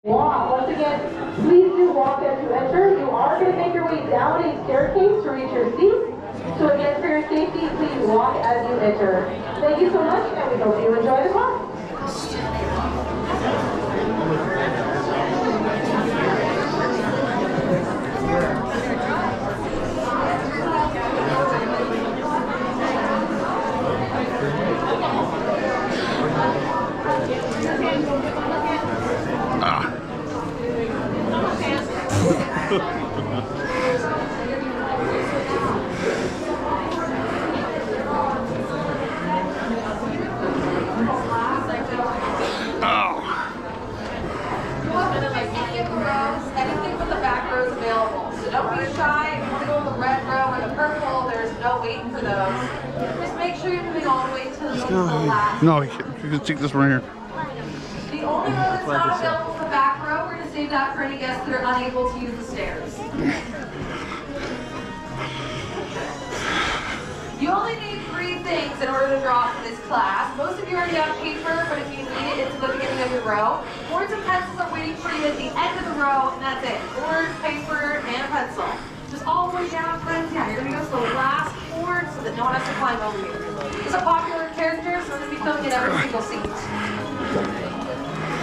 Walk. Once again, please do walk as you enter. You are going to make your way down a staircase to reach your seat. So again, for your safety, please walk as you enter. Thank you so much, and we hope you enjoy the class. Anything but the back row is available. So don't be shy. If you want to go in the red row or the purple, there's no waiting for those. Just make sure you're moving all the way to the last. No, you can take this one here. The only row that's not available is the back row. We're going to save that for any guests that are unable to use the stairs. You only need 3 things in order to draw for this class. Most of you already have paper, but if you need it, it's at the beginning of your row. Boards and pencils are waiting for you at the end of the row, and that's it. Board, paper, and a pencil. Just all the way down, friends. Yeah, you're going to go to the last board so that no one has to climb over you. He's a popular character, so we're going to be filming in every single seat.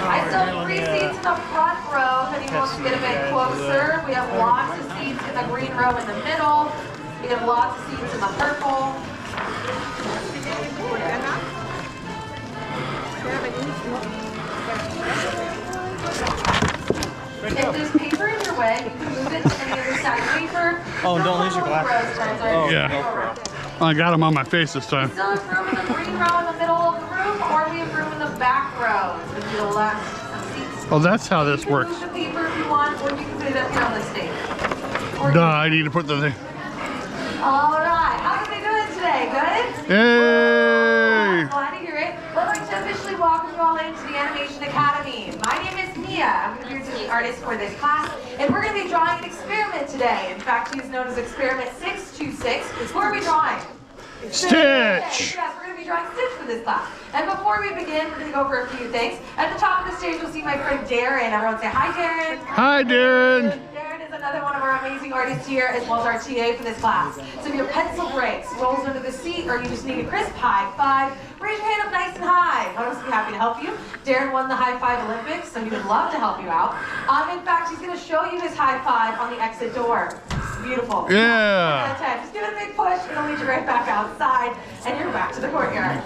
I still have 3 seats in the front row. If anyone wants to get a bit closer, we have lots of seats in the green row in the middle. We have lots of seats in the purple. If there's paper in your way, you can move it to any other side of paper. Oh, and don't lose your glasses. Yeah. I got them on my face this time. We still have room in the green row in the middle of the room, or we have room in the back row. It's going to be the last seats. Oh, that's how this works. You can move the paper if you want, or you can put it up here on the stage. Duh, I need to put the thing. All right, how are we doing today? Good? Yay! Glad to hear it. I'd like to officially welcome you all into the Animation Academy. My name is Mia. I'm going to be the artist for this class, and we're going to be drawing an experiment today. In fact, he's known as Experiment 626. Who are we drawing? Stitch! Yes, we're going to be drawing Stitch for this class. And before we begin, we're going to go over a few things. At the top of the stage, you'll see my friend Darren. Everyone say hi, Darren. Hi, Darren. Darren is another one of our amazing artists here, as well as our TA for this class. So if your pencil breaks, rolls under the seat, or you just need a crisp high five, raise your hand up nice and high. One of us will be happy to help you. Darren won the High Five Olympics, so he would love to help you out. In fact, he's going to show you his high five on the exit door. It's beautiful. Yeah. Just give it a big push, it'll lead you right back outside, and you're back to the courtyard.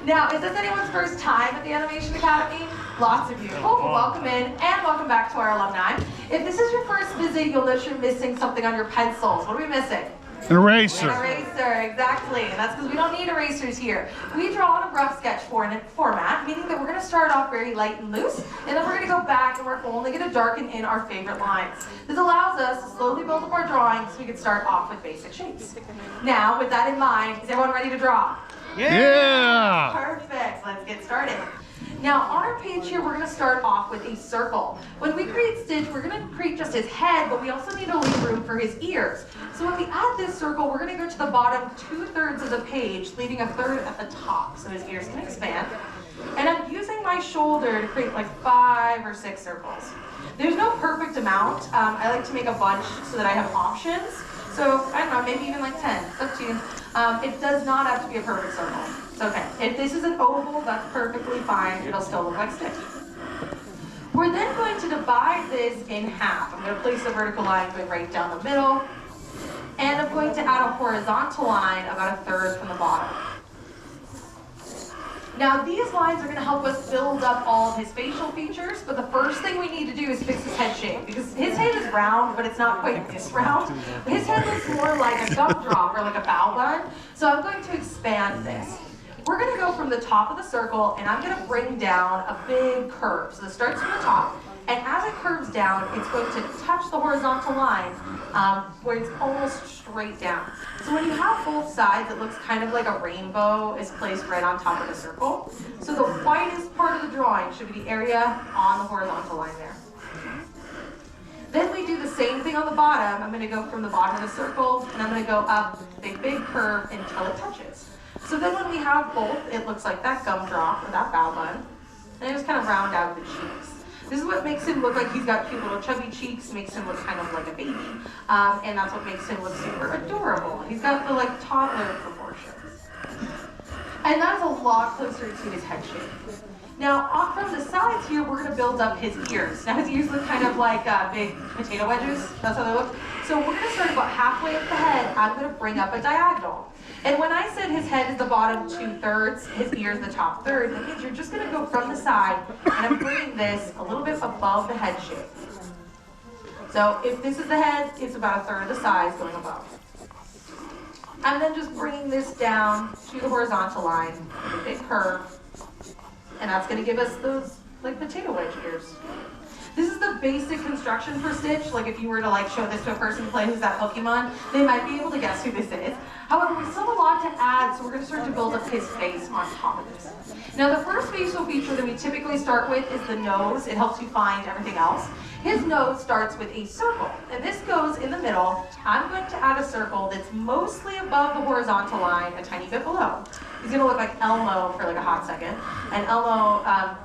Now, is this anyone's first time at the Animation Academy? Lots of you. Cool. Welcome in, and welcome back to our alumni. If this is your first visit, you'll notice you're missing something on your pencils. What are we missing? An eraser. An eraser, exactly. And that's because we don't need erasers here. We draw on a rough sketch format, meaning that we're going to start off very light and loose, and then we're going to go back and we're only going to darken in our favorite lines. This allows us to slowly build up our drawings so we can start off with basic shapes. Now, with that in mind, is everyone ready to draw? Yeah! Perfect. Let's get started. Now, on our page here, we're going to start off with a circle. When we create Stitch, we're going to create just his head, but we also need to leave room for his ears. So when we add this circle, we're going to go to the bottom 2/3 of the page, leaving a third at the top, so his ears can expand. And I'm using my shoulder to create like 5 or 6 circles. There's no perfect amount. I like to make a bunch so that I have options. So, I don't know, maybe even like 10. It's up to you. It does not have to be a perfect circle. It's okay. If this is an oval, that's perfectly fine. It'll still look like Stitch. We're then going to divide this in half. I'm going to place a vertical line going right down the middle. And I'm going to add a horizontal line about 1/3 from the bottom. Now these lines are going to help us build up all of his facial features, but the first thing we need to do is fix his head shape, because his head is round, but it's not quite this round. His head looks more like a gumdrop or like a bow bun, so I'm going to expand this. We're going to go from the top of the circle, and I'm going to bring down a big curve. So this starts from the top, and as it curves down, it's going to touch the horizontal line where it's almost straight down. So when you have both sides, it looks kind of like a rainbow is placed right on top of the circle. So the whitest part of the drawing should be the area on the horizontal line there. Then we do the same thing on the bottom. I'm going to go from the bottom of the circle, and I'm going to go up a big curve until it touches. So then when we have both, it looks like that gumdrop or that bow bun, and I just kind of round out the cheeks. This is what makes him look like he's got cute little chubby cheeks, makes him look kind of like a baby. And that's what makes him look super adorable. He's got the like toddler proportions. And that's a lot closer to his head shape. Now, off from the sides here, we're going to build up his ears. Now, his ears look kind of like big potato wedges. That's how they look. So we're going to start about halfway up the head. I'm going to bring up a diagonal. And when I said his head is the bottom 2/3, his ears the top third, that means you're just going to go from the side, and I'm bringing this a little bit above the head shape. So if this is the head, it's about 1/3 of the size going above. I'm then just bringing this down to the horizontal line with a big curve. And that's going to give us those like potato wedge ears. This is the basic construction for Stitch. Like if you were to like show this to a person who plays that Pokemon, they might be able to guess who this is. However, we still have a lot to add, so we're going to start to build up his face on top of this. Now the first facial feature that we typically start with is the nose. It helps you find everything else. His nose starts with a circle, and this goes in the middle. I'm going to add a circle that's mostly above the horizontal line, a tiny bit below. He's going to look like Elmo for like a hot second, and Elmo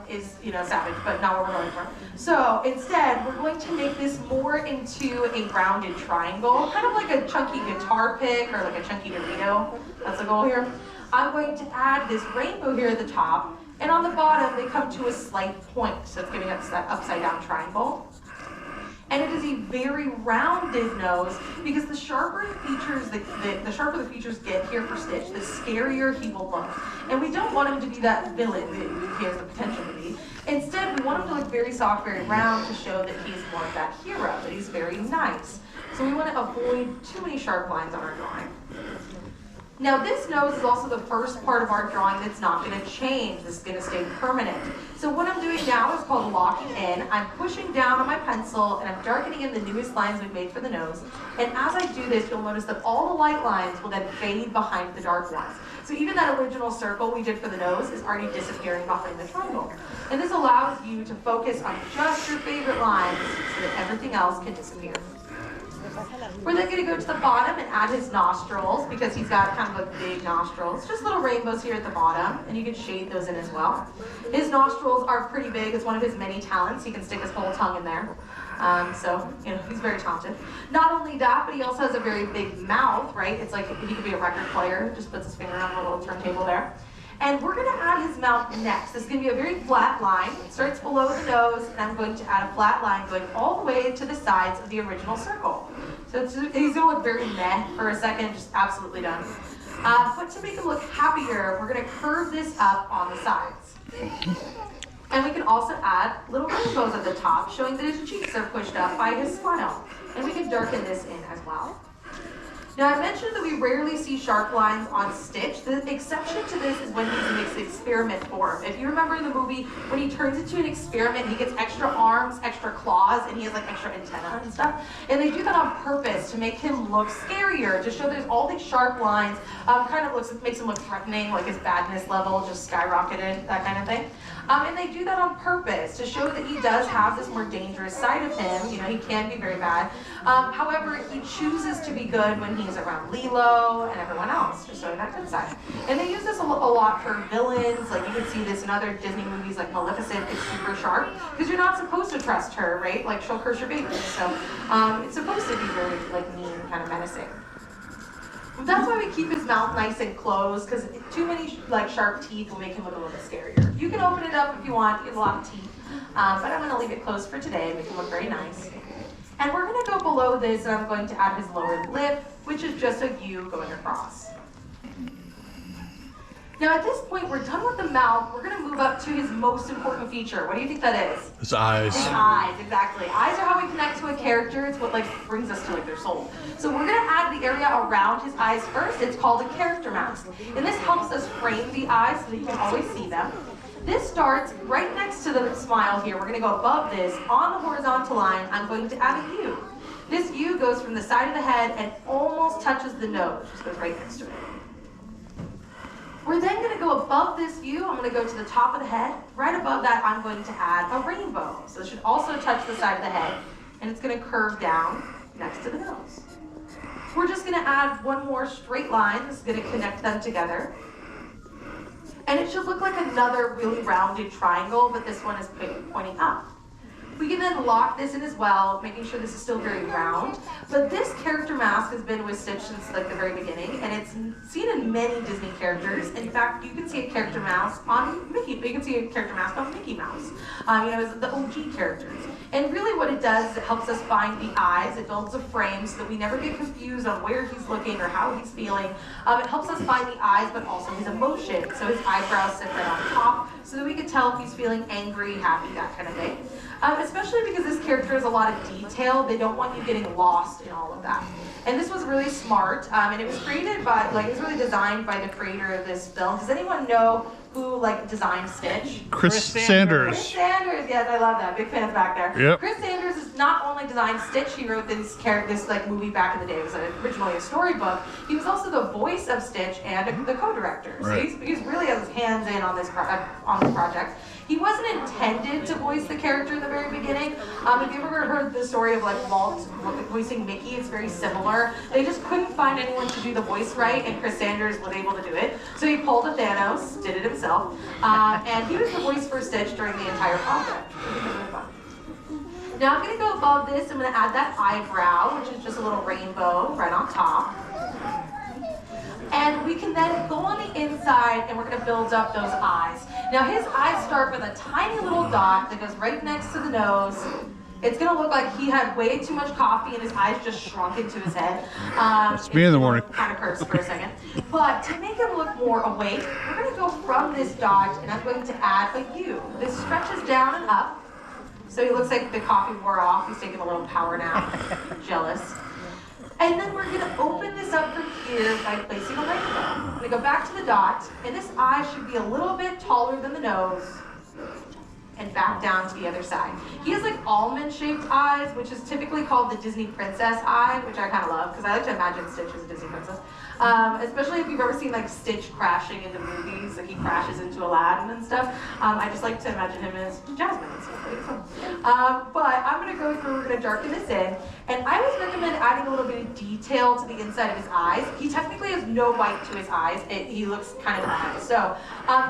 is, savage, but not what we're going for. So instead, we're going to make this more into a rounded triangle, kind of like a chunky guitar pick or like a chunky Dorito. That's the goal here. I'm going to add this rainbow here at the top, and on the bottom, they come to a slight point, so it's giving us that upside down triangle. And it is a very rounded nose because the sharper the features the sharper the features get here for Stitch, the scarier he will look. And we don't want him to be that villain that he has the potential to be. Instead, we want him to look very soft, very round to show that he's more of that hero, that he's very nice. So we want to avoid too many sharp lines on our drawing. Now this nose is also the first part of our drawing that's not going to change. This is going to stay permanent. So what I'm doing now is called locking in. I'm pushing down on my pencil and I'm darkening in the newest lines we've made for the nose. And as I do this, you'll notice that all the light lines will then fade behind the dark ones. So even that original circle we did for the nose is already disappearing behind the triangle. And this allows you to focus on just your favorite lines so that everything else can disappear. We're then going to go to the bottom and add his nostrils because he's got kind of like big nostrils. Just little rainbows here at the bottom, and you can shade those in as well. His nostrils are pretty big. It's one of his many talents. He can stick his whole tongue in there. He's very talented. Not only that, but he also has a very big mouth, right? It's like he could be a record player. Just puts his finger on the little turntable there. And we're going to add his mouth next. This is going to be a very flat line. It starts below the nose, and I'm going to add a flat line going all the way to the sides of the original circle. So he's going to look very meh for a second, just absolutely done. But to make him look happier, we're going to curve this up on the sides. And we can also add little rainbows at the top, showing that his cheeks are pushed up by his smile. And we can darken this in as well. Now I mentioned that we rarely see sharp lines on Stitch. The exception to this is when he's in his experiment form. If you remember in the movie, when he turns into an experiment, he gets extra arms, extra claws, and he has like extra antennae and stuff. And they do that on purpose to make him look scarier, to show there's all these sharp lines, makes him look threatening, like his badness level just skyrocketed, that kind of thing. And they do that on purpose to show that he does have this more dangerous side of him. He can be very bad. However, he chooses to be good when he's around Lilo and everyone else, just showing that good side. And they use this a lot for villains. Like you can see this in other Disney movies like Maleficent. It's super sharp because you're not supposed to trust her, right? Like she'll curse your baby. So it's supposed to be really like mean, kind of menacing. That's why we keep his mouth nice and closed, because too many like sharp teeth will make him look a little bit scarier. You can open it up if you want. He has a lot of teeth, but I'm going to leave it closed for today, make him look very nice. And we're going to go below this, and I'm going to add his lower lip, which is just a U going across. Now at this point, we're done with the mouth. We're going to move up to his most important feature. What do you think that is? His eyes. His eyes, exactly. Eyes are how we connect to a character. It's what brings us to their soul. So we're going to add the area around his eyes first. It's called a character mask. And this helps us frame the eyes so that you can always see them. This starts right next to the smile here. We're going to go above this. On the horizontal line, I'm going to add a U. This U goes from the side of the head and almost touches the nose. Just goes right next to it. We're then going to go above this U. I'm going to go to the top of the head. Right above that, I'm going to add a rainbow. So it should also touch the side of the head. And it's going to curve down next to the nose. We're just going to add one more straight line. This is going to connect them together. And it should look like another really rounded triangle, but this one is pointing up. We can then lock this in as well, making sure this is still very round. But this character mask has been with Stitch since like the very beginning, and it's seen in many Disney characters. In fact, you can see a character mask on Mickey. You can see a character mask on Mickey Mouse. The OG characters. And really what it does is it helps us find the eyes. It builds a frame so that we never get confused on where he's looking or how he's feeling. It helps us find the eyes, but also his emotion. So his eyebrows sit right on top, so that we can tell if he's feeling angry, happy, that kind of thing. Especially because this character has a lot of detail. They don't want you getting lost in all of that. And this was really smart, and it was created by, it was really designed by the creator of this film. Does anyone know who designed Stitch? Chris Sanders. Chris Sanders, yes, I love that. Big fans back there. Yep. Chris Sanders has not only designed Stitch, he wrote this movie back in the day. It was originally a storybook. He was also the voice of Stitch and the co-director. Right. So he's really has his hands in on this project. He wasn't intended to voice the character in the very beginning. If you've ever heard the story of Walt voicing Mickey, it's very similar. They just couldn't find anyone to do the voice right, and Chris Sanders was able to do it. So he pulled a Thanos, did it himself, and he was the voice for Stitch during the entire project. It was really fun. Now I'm going to go above this. I'm going to add that eyebrow, which is just a little rainbow right on top. And we can then go on the inside and we're going to build up those eyes. Now his eyes start with a tiny little dot that goes right next to the nose. It's going to look like he had way too much coffee and his eyes just shrunk into his head. It's me in the morning. Kind of hurts for a second. But to make him look more awake, we're going to go from this dot and I'm going to add a U. This stretches down and up. So he looks like the coffee wore off. He's taking a little power nap. Jealous. And then we're going to open this up from here by placing a rainbow. I'm going to go back to the dot, and this eye should be a little bit taller than the nose, and back down to the other side. He has almond-shaped eyes, which is typically called the Disney princess eye, which I kind of love, because I like to imagine Stitch as a Disney princess. Especially if you've ever seen Stitch crashing into movies, he crashes into Aladdin and stuff. I just like to imagine him as Jasmine and stuff. But I'm going to go through, we're going to darken this in, and I always recommend adding a little bit of detail to the inside of his eyes. He technically has no white to his eyes. He looks kind of black. So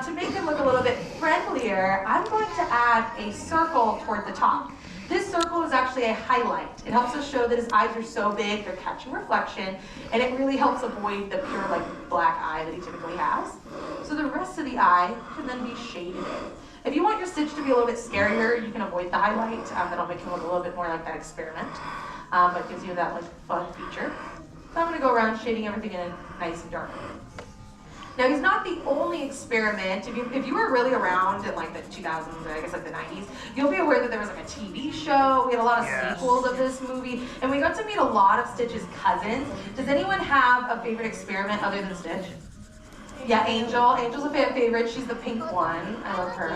to make him look a little bit friendlier, I'm going to add a circle toward the top. This circle is actually a highlight. It helps us show that his eyes are so big, they're catching reflection, and it really helps avoid the pure black eye that he typically has. So the rest of the eye can then be shaded in. If you want your Stitch to be a little bit scarier, you can avoid the highlight. That'll make him look a little bit more like that experiment, but gives you that fun feature. So I'm going to go around shading everything in nice and dark. Now he's not the only experiment. If you were really around in the 2000s, or I guess the 90s, you'll be aware that there was a TV show. We had a lot of sequels of this movie, and we got to meet a lot of Stitch's cousins. Does anyone have a favorite experiment other than Stitch? Yeah, Angel. Angel's a fan favorite. She's the pink one. I love her.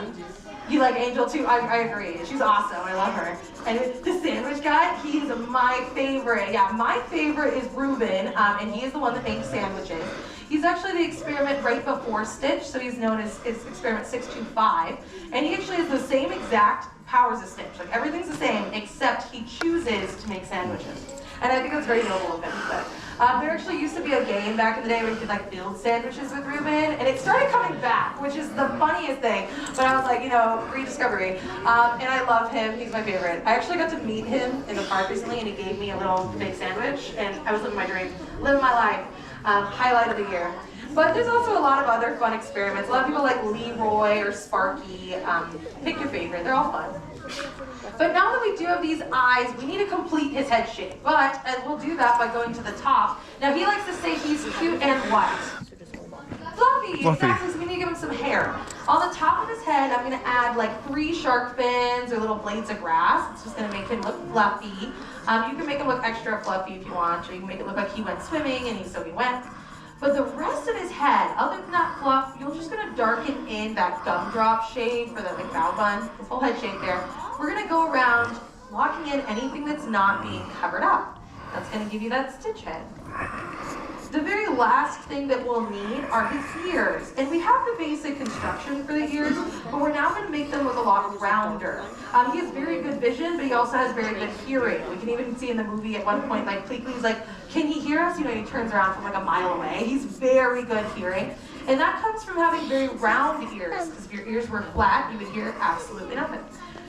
You like Angel too? I agree. She's awesome. I love her. And the sandwich guy, he's my favorite. Yeah, my favorite is Reuben, and he is the one that makes sandwiches. He's actually the experiment right before Stitch, so he's known as experiment 625. And he actually has the same exact powers as Stitch. Everything's the same, except he chooses to make sandwiches. And I think that's very noble of him. But there actually used to be a game back in the day where you could build sandwiches with Reuben, and it started coming back, which is the funniest thing. But I was rediscovery. And I love him. He's my favorite. I actually got to meet him in the park recently, and he gave me a little big sandwich, and I was living my dream, living my life. Highlight of the year. But there's also a lot of other fun experiments. A lot of people like Leroy or Sparky. Pick your favorite. They're all fun. But now that we do have these eyes, we need to complete his head shape. But we'll do that by going to the top. Now he likes to say he's cute and what? Fluffy. Exactly. So we need to give him some hair. On the top of his head, I'm going to add 3 shark fins or little blades of grass. It's just going to make him look fluffy. You can make him look extra fluffy if you want, or you can make it look like he went swimming and he's soaking wet. But the rest of his head, other than that fluff, you're just going to darken in that gumdrop shade for the bow bun, this whole head shape there. We're going to go around locking in anything that's not being covered up. That's going to give you that Stitch head. The very last thing that we'll need are his ears. And we have the basic construction for the ears, but we're now going to make them look a lot rounder. He has very good vision, but he also has very good hearing. We can even see in the movie at one point, Pleakley's can he hear us? He turns around from a mile away. He's very good hearing. And that comes from having very round ears, because if your ears were flat, you would hear absolutely nothing.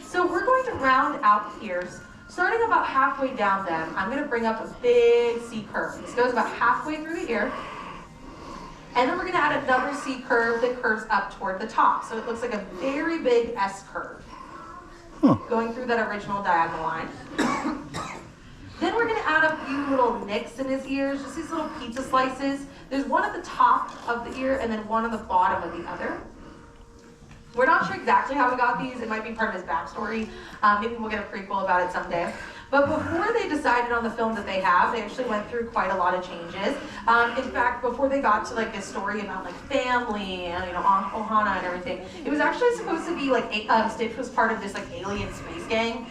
So we're going to round out the ears. Starting about halfway down them, I'm going to bring up a big C curve. This goes about halfway through the ear. And then we're going to add another C curve that curves up toward the top. So it looks like a very big S curve going through that original diagonal line. Then we're going to add a few little nicks in his ears, just these little pizza slices. There's one at the top of the ear and then one on the bottom of the other. We're not sure exactly how we got these. It might be part of his backstory. Maybe we'll get a prequel about it someday. But before they decided on the film that they have, they actually went through quite a lot of changes. In fact, before they got to like a story about like family and Ohana and everything, it was actually supposed to be like Stitch was part of this like alien space gang.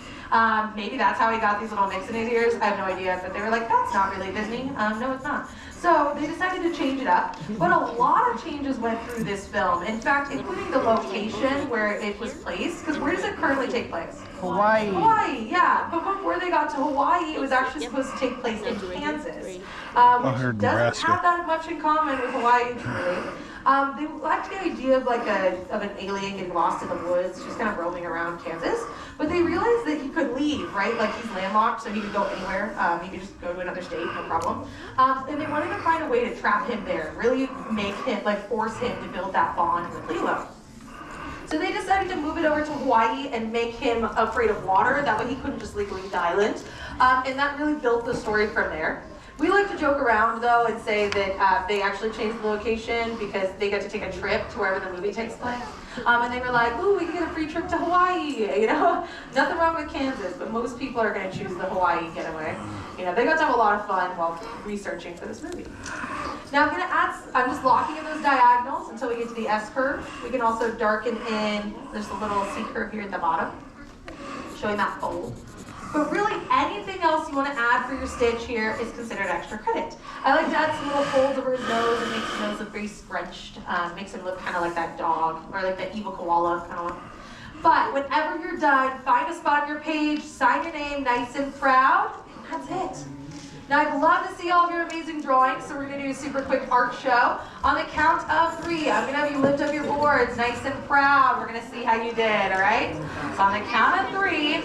Maybe that's how he got these little nicks in his ears. I have no idea, but they were like, that's not really Disney. No, it's not. So they decided to change it up, but a lot of changes went through this film. In fact, including the location where it was placed, because where does it currently take place? Hawaii. Hawaii, yeah. But before they got to Hawaii, it was actually supposed to take place in Kansas, which doesn't have that much in common with Hawaii, really. They liked the idea of like of an alien getting lost in the woods, just kind of roaming around Kansas. But they realized that he could leave, right? Like he's landlocked, so he could go anywhere. He could just go to another state, no problem. And they wanted to find a way to trap him there, really make him, like force him to build that bond with Lilo. So they decided to move it over to Hawaii and make him afraid of water. That way he couldn't just legally leave the island. And that really built the story from there. We like to joke around though and say that they actually changed the location because they got to take a trip to wherever the movie takes place. And they were like, ooh, we can get a free trip to Hawaii, you know? Nothing wrong with Kansas, but most people are gonna choose the Hawaii getaway. You know, they got to have a lot of fun while researching for this movie. Now I'm just locking in those diagonals until we get to the S curve. We can also darken in, there's a little C curve here at the bottom, showing that fold. But really, anything else you want to add for your Stitch here is considered extra credit. I like to add some little folds over his nose and makes his nose look very scrunched. Makes him look kind of like that dog, or like that evil koala kind of one. But whenever you're done, find a spot on your page, sign your name nice and proud, and that's it. Now I'd love to see all of your amazing drawings, so we're going to do a super quick art show. On the count of 3, I'm going to have you lift up your boards nice and proud. We're going to see how you did, all right? So on the count of 3,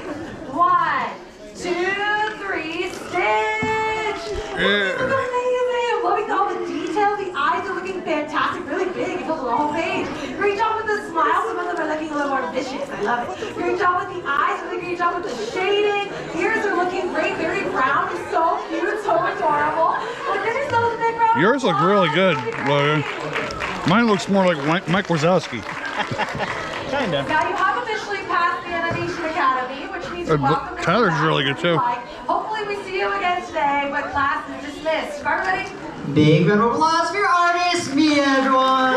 1, 2, 3, Stitch! This is amazing! I'm loving all the detail. The eyes are looking fantastic, really big. It fills the whole page. Great job with the smile. Some of them are looking a little more vicious. I love it. Great job with the eyes. Really great job with the shading. Ears are looking great. Very brown. It's so cute. So adorable. Look at his nose big round. Yours look really good, Logan. Mine looks more like Mike Wazowski. Kinda. Now you have officially passed the Animation Academy, which means you're welcome to Tyler's come back really good too. Hopefully we see you again today, but class is dismissed. Everybody? Big round of applause for your artist, Mia, everyone!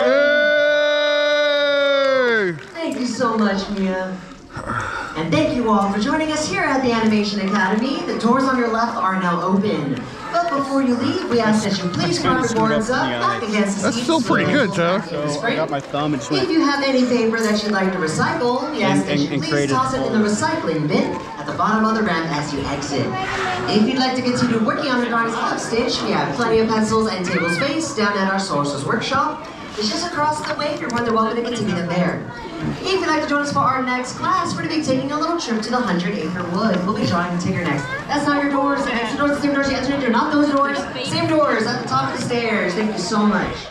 Yay! Thank you so much, Mia. And thank you all for joining us here at the Animation Academy. The doors on your left are now open. But before you leave, we ask that you please prop your boards up back against the That's seats. still pretty good, Tyler. So I got my thumb and just If went. you have any paper that you'd like to recycle, we ask that you and please created toss it in the recycling bin at the bottom of the ramp as you exit. If you'd like to continue working on your drawings of Stitch, we have plenty of pencils and table space down at our Sources Workshop. It's just across the way. You're more than welcome to continue them there. If you'd like to join us for our next class, we're going to be taking a little trip to the 100-acre wood. We'll be drawing the Tigger next. That's not your doors. The extra doors, the same doors you entered into. Not those doors. Same doors at the top of the stairs. Thank you so much.